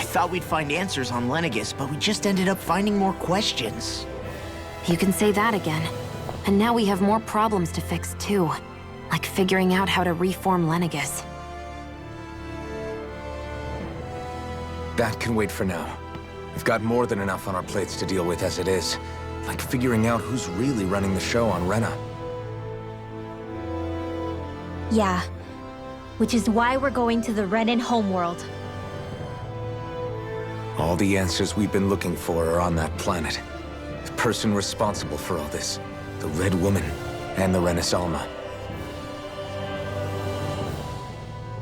thought we'd find answers on Lenegis, but we just ended up finding more questions. You can say that again. And now we have more problems to fix too. Like figuring out how to reform Lenegis. That can wait for now. We've got more than enough on our plates to deal with as it is. Like figuring out who's really running the show on Rena. Yeah. Which is why we're going to the Renan homeworld. All the answers we've been looking for are on that planet. The person responsible for all this. The Red Woman and the Renaissance.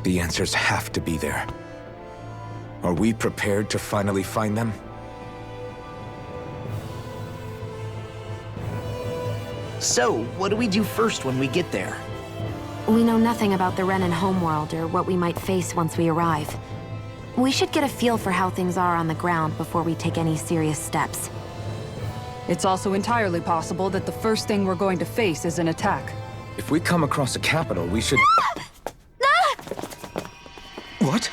The answers have to be there. Are we prepared to finally find them? So, what do we do first when we get there? We know nothing about the Renan homeworld or what we might face once we arrive. We should get a feel for how things are on the ground before we take any serious steps. It's also entirely possible that the first thing we're going to face is an attack. If we come across a capital, we should... What?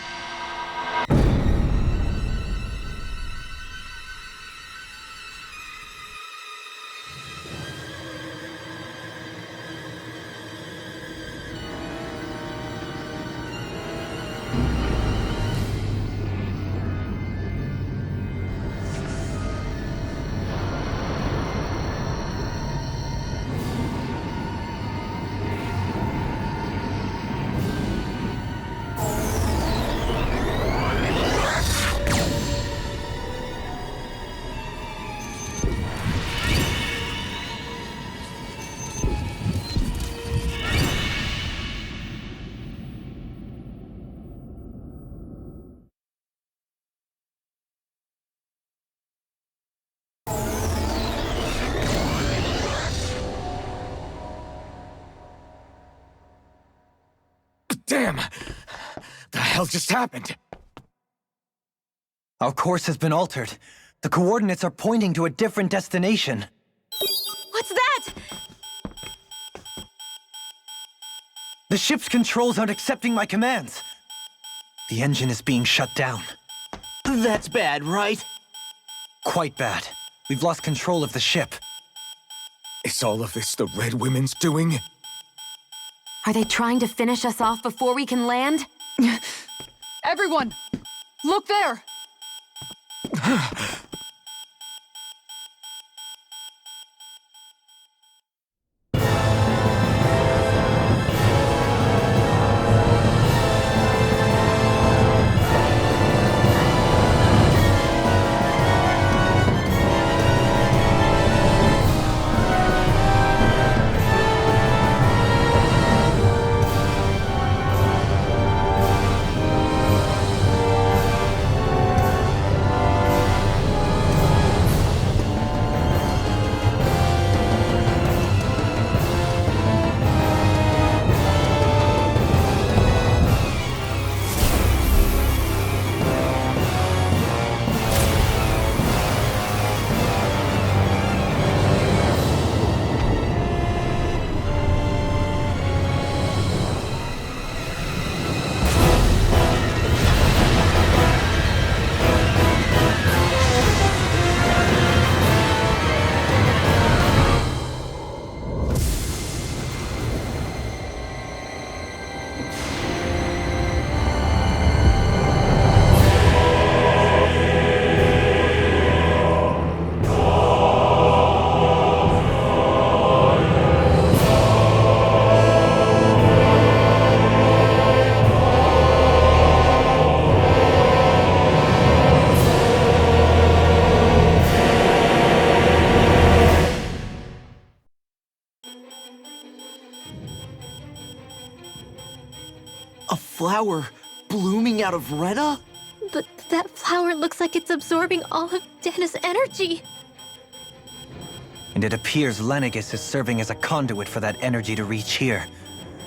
Damn! The hell just happened? Our course has been altered. The coordinates are pointing to a different destination. What's that? The ship's controls aren't accepting my commands. The engine is being shut down. That's bad, right? Quite bad. We've lost control of the ship. Is all of this the Red Women's doing? Are they trying to finish us off before we can land? Everyone! Look there! A flower blooming out of Rena? But that flower looks like it's absorbing all of Dana's energy. And it appears Lenegis is serving as a conduit for that energy to reach here.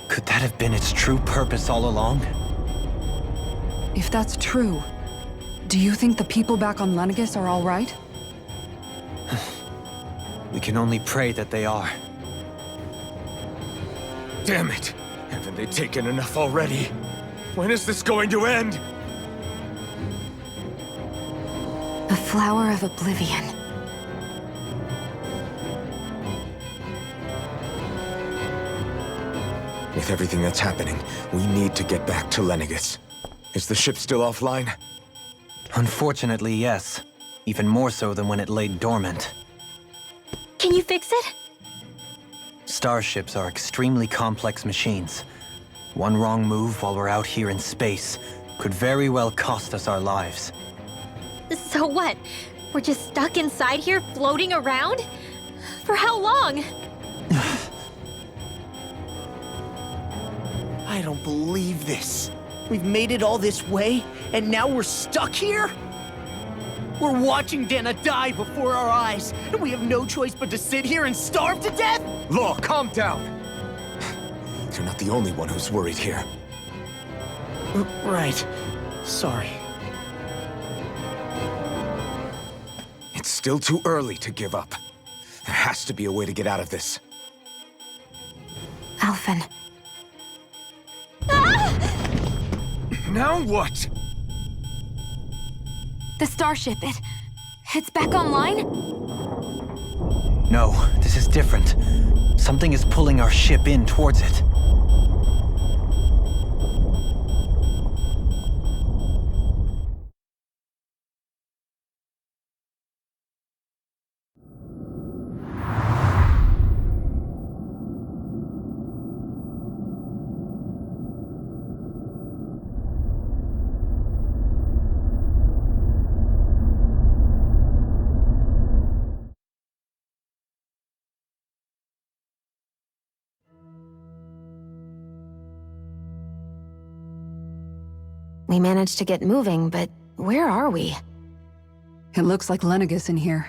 Could that have been its true purpose all along? If that's true, do you think the people back on Lenegis are all right? We can only pray that they are. Damn it! Haven't they taken enough already? When is this going to end? Flower of Oblivion. With everything that's happening, we need to get back to Lenegis. Is the ship still offline? Unfortunately, yes. Even more so than when it lay dormant. Can you fix it? Starships are extremely complex machines. One wrong move while we're out here in space could very well cost us our lives. So what? We're just stuck inside here, floating around? For how long? I don't believe this. We've made it all this way, and now we're stuck here? We're watching Dana die before our eyes, and we have no choice but to sit here and starve to death? Law, calm down! You're not the only one who's worried here. Right. Sorry. It's still too early to give up. There has to be a way to get out of this. Alphen. Now what? The starship, it's back online? No, this is different. Something is pulling our ship in towards it. We managed to get moving, but where are we? It looks like Lenegis in here.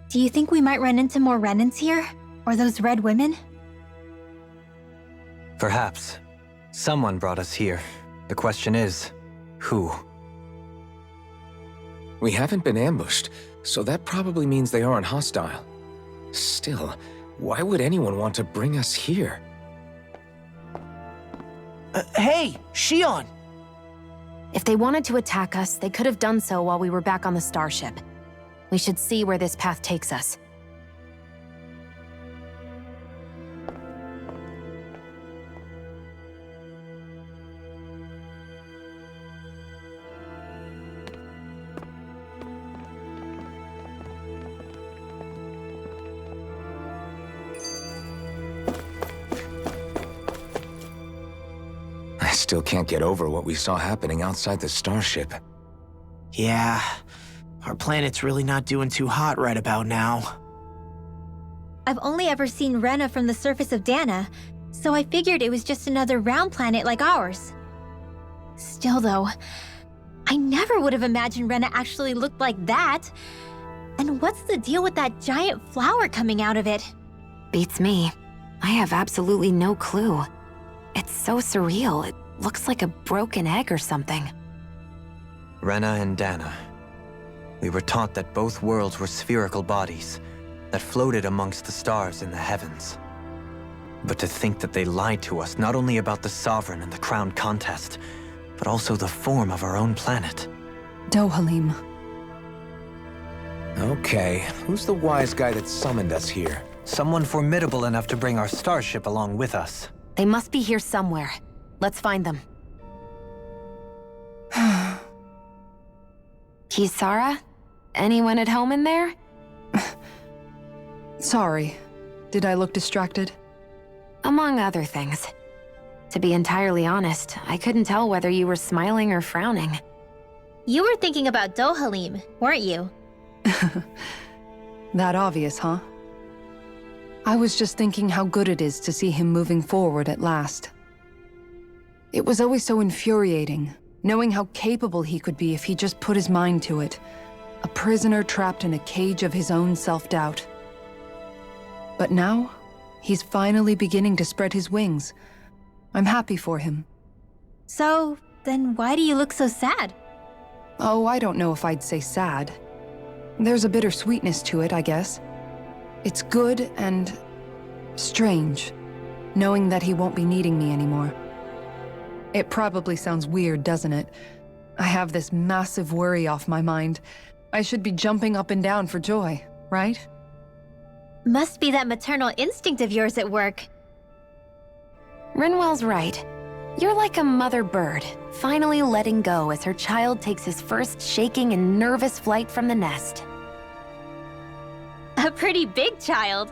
Do you think we might run into more Renans here? Or those red women? Perhaps. Someone brought us here. The question is, who? We haven't been ambushed, so that probably means they aren't hostile. Still, why would anyone want to bring us here? Hey, Shion! If they wanted to attack us, they could have done so while we were back on the starship. We should see where this path takes us. I still can't get over what we saw happening outside the starship. Yeah, our planet's really not doing too hot right about now. I've only ever seen Rena from the surface of Dana, so I figured it was just another round planet like ours. Still though, I never would have imagined Rena actually looked like that. And what's the deal with that giant flower coming out of it? Beats me. I have absolutely no clue. It's so surreal. It looks like a broken egg or something. Rena and Dana. We were taught that both worlds were spherical bodies that floated amongst the stars in the heavens. But to think that they lied to us not only about the Sovereign and the Crown contest, but also the form of our own planet. Dohalim. Okay, who's the wise guy that summoned us here? Someone formidable enough to bring our starship along with us. They must be here somewhere. Let's find them. Kisara? Anyone at home in there? Sorry. Did I look distracted? Among other things. To be entirely honest, I couldn't tell whether you were smiling or frowning. You were thinking about Dohalim, weren't you? That obvious, huh? I was just thinking how good it is to see him moving forward at last. It was always so infuriating, knowing how capable he could be if he just put his mind to it. A prisoner trapped in a cage of his own self-doubt. But now, he's finally beginning to spread his wings. I'm happy for him. So, then why do you look so sad? Oh, I don't know if I'd say sad. There's a bittersweetness to it, I guess. It's good and strange, knowing that he won't be needing me anymore. It probably sounds weird, doesn't it? I have this massive worry off my mind. I should be jumping up and down for joy, right? Must be that maternal instinct of yours at work. Rinwell's right. You're like a mother bird, finally letting go as her child takes his first shaking and nervous flight from the nest. A pretty big child.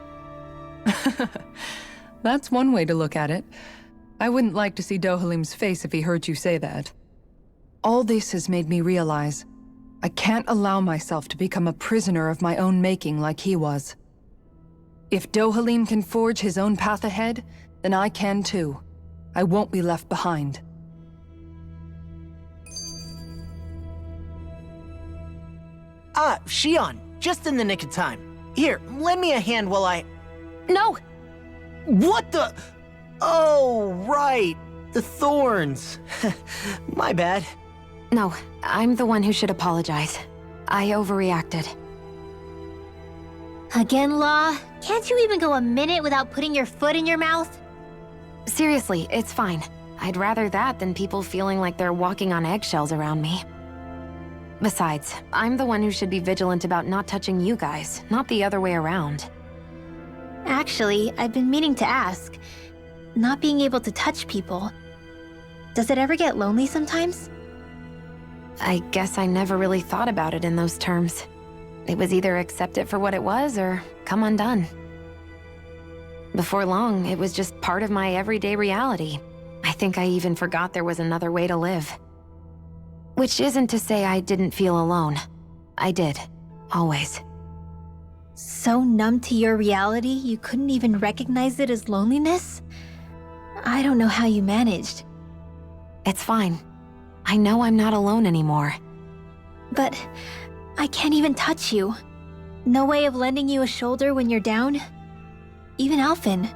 That's one way to look at it. I wouldn't like to see Dohalim's face if he heard you say that. All this has made me realize I can't allow myself to become a prisoner of my own making like he was. If Dohalim can forge his own path ahead, then I can too. I won't be left behind. Ah, Shion, just in the nick of time. Here, lend me a hand while I... No! What the... Oh, right. The thorns. My bad. No, I'm the one who should apologize. I overreacted. Again, Law? Can't you even go a minute without putting your foot in your mouth? Seriously, it's fine. I'd rather that than people feeling like they're walking on eggshells around me. Besides, I'm the one who should be vigilant about not touching you guys, not the other way around. Actually, I've been meaning to ask. Not being able to touch people, does it ever get lonely sometimes? I guess I never really thought about it in those terms. It was either accept it for what it was or come undone. Before long, it was just part of my everyday reality. I think I even forgot there was another way to live. Which isn't to say I didn't feel alone. I did. Always. So numb to your reality, you couldn't even recognize it as loneliness? I don't know how you managed. It's fine. I know I'm not alone anymore. But I can't even touch you. No way of lending you a shoulder when you're down? Even Alphen.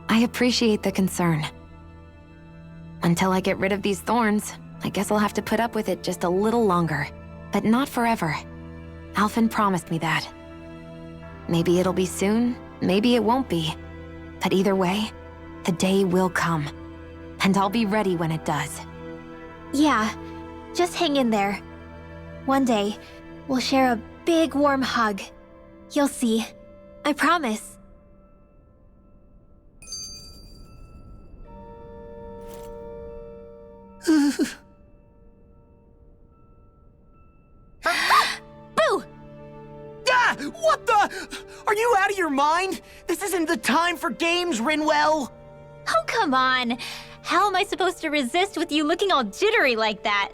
I appreciate the concern. Until I get rid of these thorns, I guess I'll have to put up with it just a little longer. But not forever. Alphen promised me that. Maybe it'll be soon, maybe it won't be. But either way, the day will come. And I'll be ready when it does. Yeah, just hang in there. One day, we'll share a big warm hug. You'll see. I promise. Boo! Ah! What the... Are you out of your mind? This isn't the time for games, Rinwell! Oh, come on. How am I supposed to resist with you looking all jittery like that?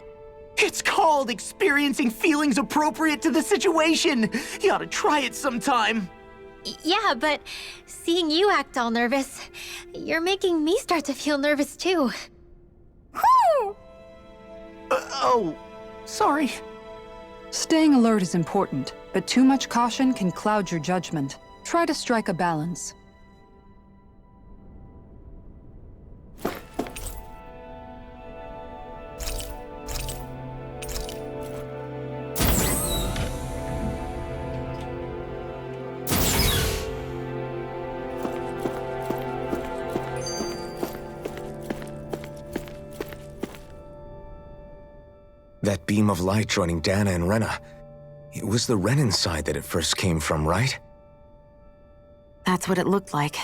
It's called experiencing feelings appropriate to the situation. You ought to try it sometime. Yeah, but seeing you act all nervous, you're making me start to feel nervous too. Whew! Oh, sorry. Staying alert is important, but too much caution can cloud your judgment. Try to strike a balance. That beam of light joining Dana and Rena. It was the Renin side that it first came from, right? That's what it looked like.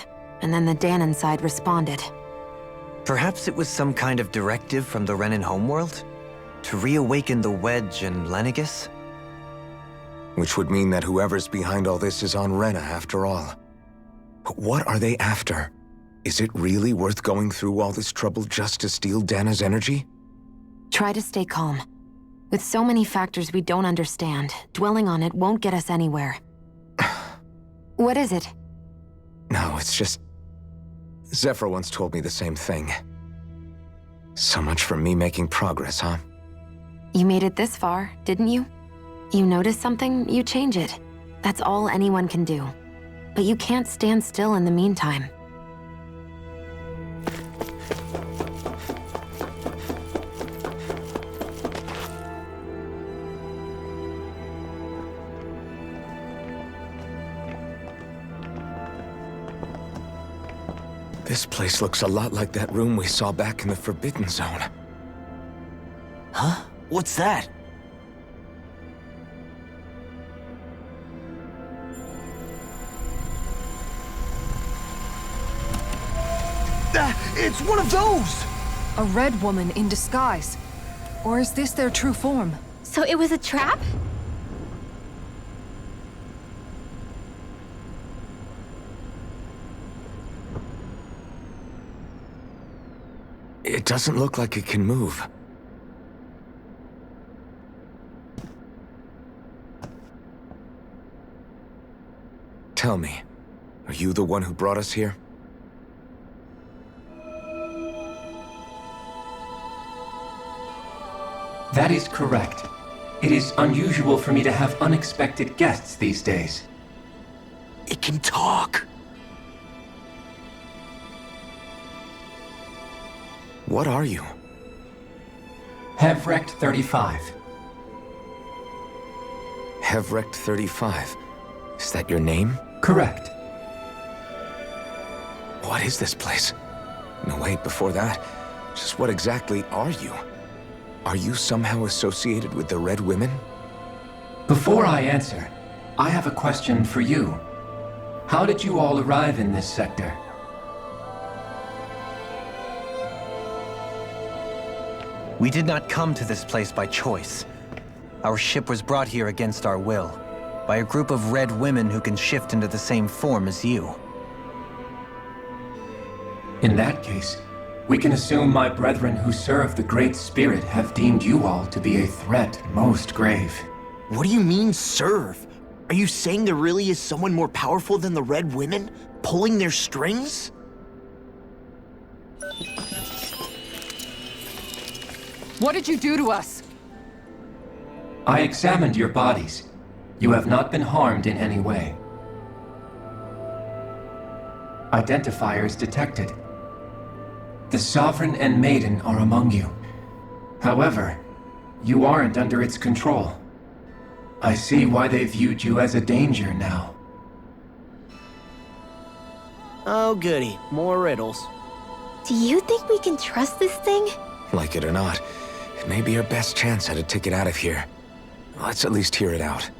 And then the Danon side responded. Perhaps it was some kind of directive from the Renin homeworld? To reawaken the Wedge and Lenegis? Which would mean that whoever's behind all this is on Rena after all. But what are they after? Is it really worth going through all this trouble just to steal Dana's energy? Try to stay calm. With so many factors we don't understand, dwelling on it won't get us anywhere. What is it? No, it's just... Zephyr once told me the same thing. So much for me making progress, huh? You made it this far, didn't you? You notice something, you change it. That's all anyone can do. But you can't stand still in the meantime. This place looks a lot like that room we saw back in the Forbidden Zone. Huh? What's that? It's one of those! A red woman in disguise. Or is this their true form? So it was a trap? It doesn't look like it can move. Tell me, are you the one who brought us here? That is correct. It is unusual for me to have unexpected guests these days. It can talk! What are you? Hevrecht 35. Hevrecht 35. Is that your name? Correct. What is this place? No, wait, before that, just what exactly are you? Are you somehow associated with the Red Women? Before I answer, I have a question for you. How did you all arrive in this sector? We did not come to this place by choice. Our ship was brought here against our will, by a group of red women who can shift into the same form as you. In that case, we can assume my brethren who serve the Great Spirit have deemed you all to be a threat most grave. What do you mean, serve? Are you saying there really is someone more powerful than the Red Women, pulling their strings? What did you do to us? I examined your bodies. You have not been harmed in any way. Identifiers detected. The Sovereign and Maiden are among you. However, you aren't under its control. I see why they viewed you as a danger now. Oh goody, more riddles. Do you think we can trust this thing? Like it or not, it may be our best chance at a ticket out of here. Let's at least hear it out.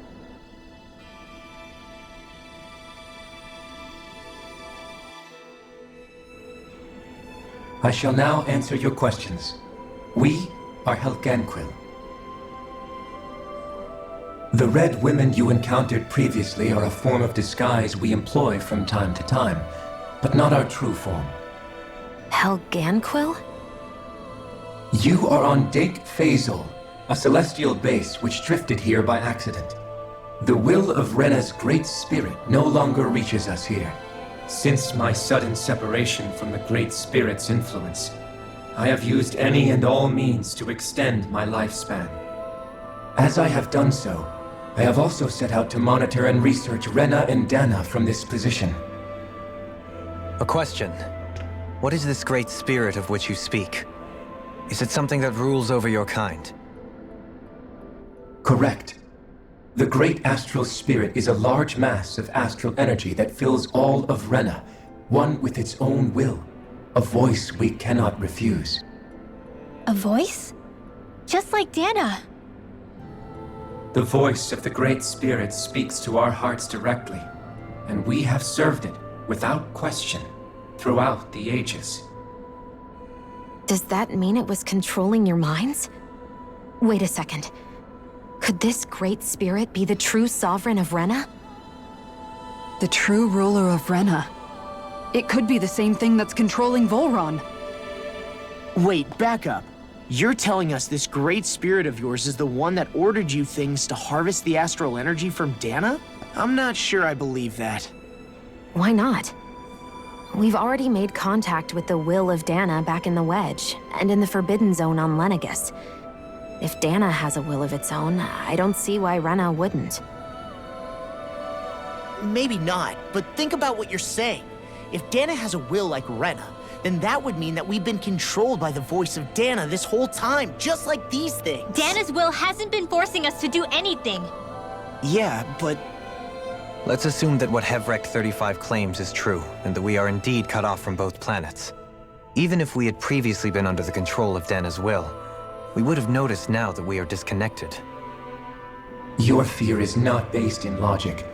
I shall now answer your questions. We are Helganquil. The Red Women you encountered previously are a form of disguise we employ from time to time, but not our true form. Helganquil? You are on Dake Phasal, a celestial base which drifted here by accident. The will of Rena's Great Spirit no longer reaches us here. Since my sudden separation from the Great Spirit's influence, I have used any and all means to extend my lifespan. As I have done so, I have also set out to monitor and research Rena and Dana from this position. A question. What is this great spirit of which you speak? Is it something that rules over your kind? Correct. The Great Astral Spirit is a large mass of astral energy that fills all of Rena, one with its own will, a voice we cannot refuse. A voice? Just like Dana. The voice of the Great Spirit speaks to our hearts directly, and we have served it, without question, throughout the ages. Does that mean it was controlling your minds? Wait a second. Could this great spirit be the true sovereign of Rena? The true ruler of Rena. It could be the same thing that's controlling Volron. Wait, back up. You're telling us this great spirit of yours is the one that ordered you things to harvest the astral energy from Dana? I'm not sure I believe that. Why not? We've already made contact with the will of Dana back in the Wedge, and in the Forbidden Zone on Lenegus. If Dana has a will of its own, I don't see why Rena wouldn't. Maybe not, but think about what you're saying. If Dana has a will like Rena, then that would mean that we've been controlled by the voice of Dana this whole time, just like these things. Dana's will hasn't been forcing us to do anything. Yeah, but... Let's assume that what Hevrecht 35 claims is true, and that we are indeed cut off from both planets. Even if we had previously been under the control of Dana's will, we would have noticed now that we are disconnected. Your fear is not based in logic.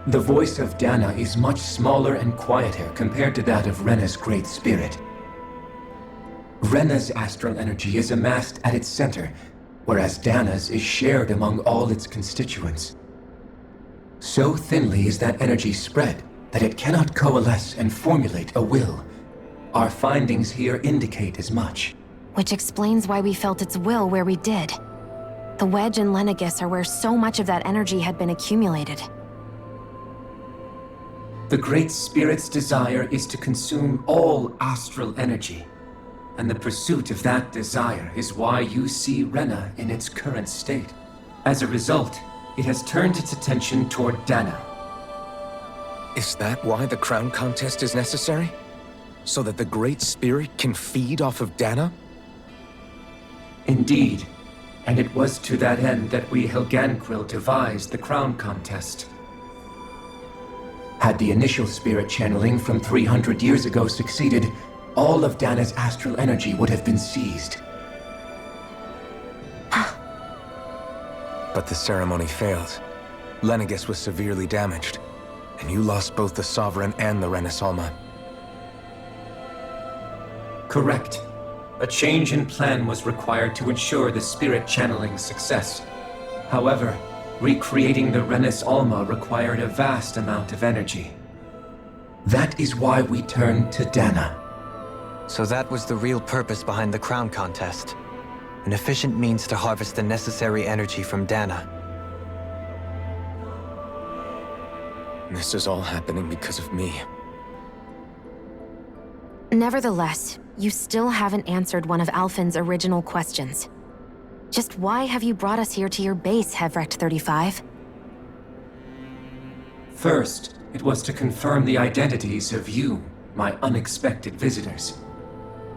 The voice of Dana is much smaller and quieter compared to that of Rena's Great Spirit. Rena's astral energy is amassed at its center, whereas Dana's is shared among all its constituents. So thinly is that energy spread that it cannot coalesce and formulate a will. Our findings here indicate as much. Which explains why we felt its will where we did. The Wedge and Lenegis are where so much of that energy had been accumulated. The Great Spirit's desire is to consume all astral energy, and the pursuit of that desire is why you see Rena in its current state. As a result, it has turned its attention toward Dana. Is that why the crown contest is necessary? So that the Great Spirit can feed off of Dana? Indeed, and it was to that end that we Helganquil devised the crown contest. Had the initial spirit channeling from 300 years ago succeeded, all of Dana's astral energy would have been seized. But the ceremony failed. Lenegis was severely damaged, and you lost both the Sovereign and the Renasalma. Correct. A change in plan was required to ensure the spirit channeling's success. However, recreating the Renis Alma required a vast amount of energy. That is why we turned to Dana. So that was the real purpose behind the crown contest. An efficient means to harvest the necessary energy from Dana. This is all happening because of me. Nevertheless, you still haven't answered one of Alphen's original questions. Just why have you brought us here to your base, Hevrecht 35? First, it was to confirm the identities of you, my unexpected visitors.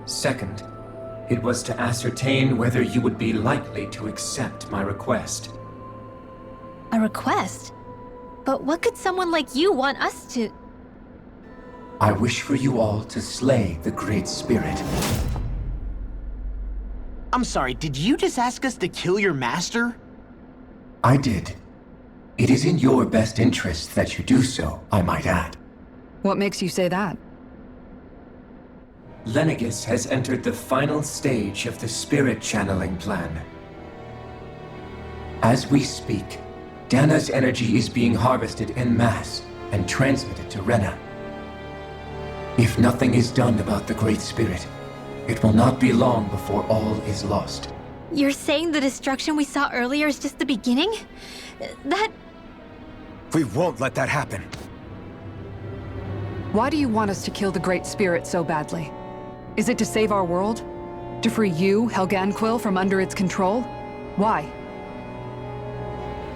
Second, it was to ascertain whether you would be likely to accept my request. A request? But what could someone like you want us to... I wish for you all to slay the Great Spirit. I'm sorry, did you just ask us to kill your master? I did. It is in your best interest that you do so, I might add. What makes you say that? Lenegis has entered the final stage of the spirit channeling plan. As we speak, Dana's energy is being harvested en masse and transmitted to Rena. If nothing is done about the Great Spirit, it will not be long before all is lost. You're saying the destruction we saw earlier is just the beginning? That... We won't let that happen. Why do you want us to kill the Great Spirit so badly? Is it to save our world? To free you, Helganquil, from under its control? Why?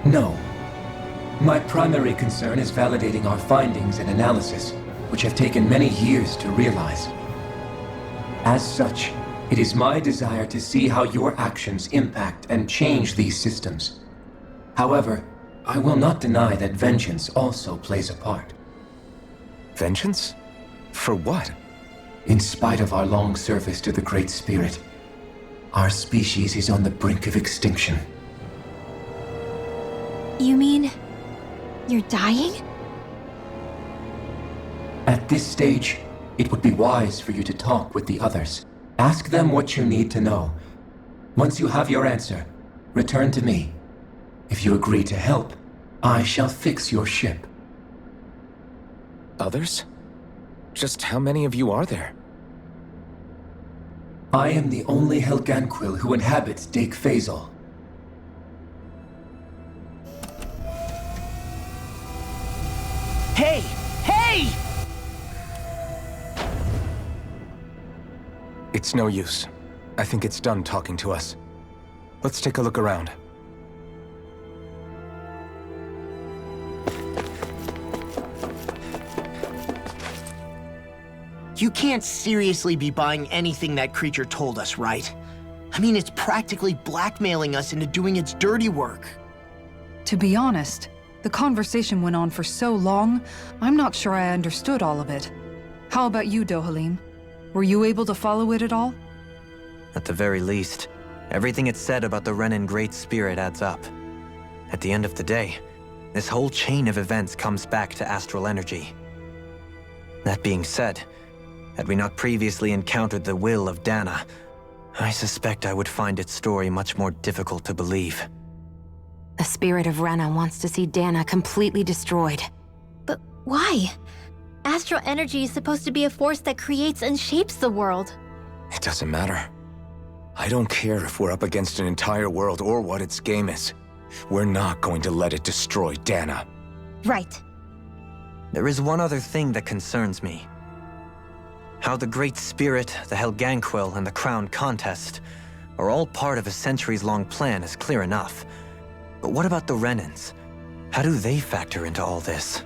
No. My primary concern is validating our findings and analysis, which have taken many years to realize. As such, it is my desire to see how your actions impact and change these systems. However, I will not deny that vengeance also plays a part. Vengeance? For what? In spite of our long service to the Great Spirit, our species is on the brink of extinction. You mean... you're dying? At this stage, it would be wise for you to talk with the others. Ask them what you need to know. Once you have your answer, return to me. If you agree to help, I shall fix your ship. Others? Just how many of you are there? I am the only Helganquil who inhabits Dake Faisal. Hey! Hey! It's no use. I think it's done talking to us. Let's take a look around. You can't seriously be buying anything that creature told us, right? I mean, it's practically blackmailing us into doing its dirty work. To be honest, the conversation went on for so long, I'm not sure I understood all of it. How about you, Dohalim? Were you able to follow it at all? At the very least, Everything it said about the Renan Great Spirit adds up. At the end of the day, this whole chain of events comes back to astral energy. That being said, had we not previously encountered the will of Dana, I suspect I would find its story much more difficult to believe. The spirit of Rena wants to see Dana completely destroyed. But why? Astral energy is supposed to be a force that creates and shapes the world. It doesn't matter. I don't care if we're up against an entire world or what its game is. We're not going to let it destroy Dana. Right. There is one other thing that concerns me. How the Great Spirit, the Helganquil, and the Crown Contest are all part of a centuries-long plan is clear enough. But what about the Renans? How do they factor into all this?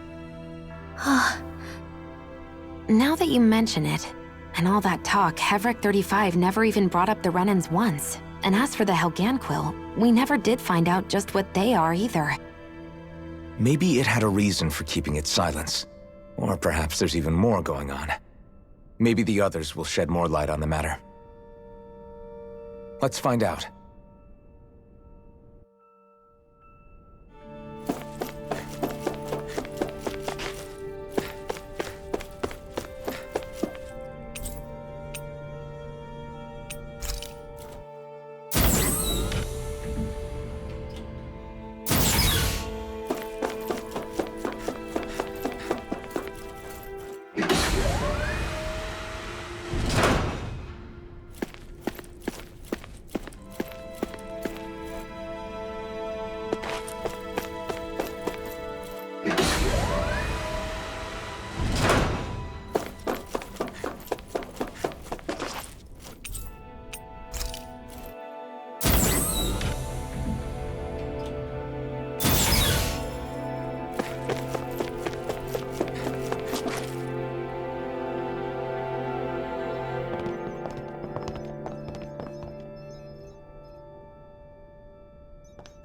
Now that you mention it, and all that talk, Hevric 35 never even brought up the Renans once. And as for the Helganquil, we never did find out just what they are either. Maybe it had a reason for keeping its silence. Or perhaps there's even more going on. Maybe the others will shed more light on the matter. Let's find out.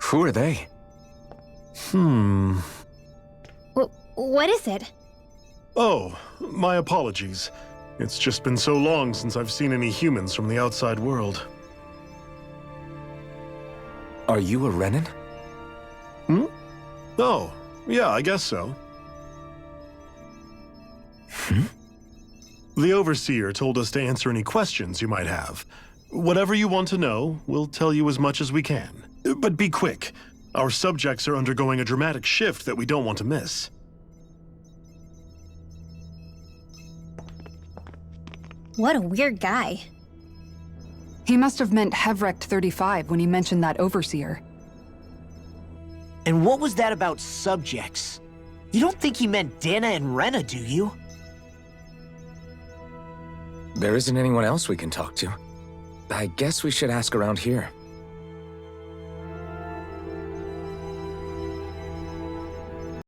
Who are they? What is it? Oh, my apologies. It's just been so long since I've seen any humans from the outside world. Are you a Renan? Oh, yeah, I guess so. The Overseer told us to answer any questions you might have. Whatever you want to know, we'll tell you as much as we can. But be quick. Our subjects are undergoing a dramatic shift that we don't want to miss. What a weird guy. He must have meant Hevric 35 when he mentioned that Overseer. And what was that about subjects? You don't think he meant Dana and Rena, do you? There isn't anyone else we can talk to. I guess we should ask around here.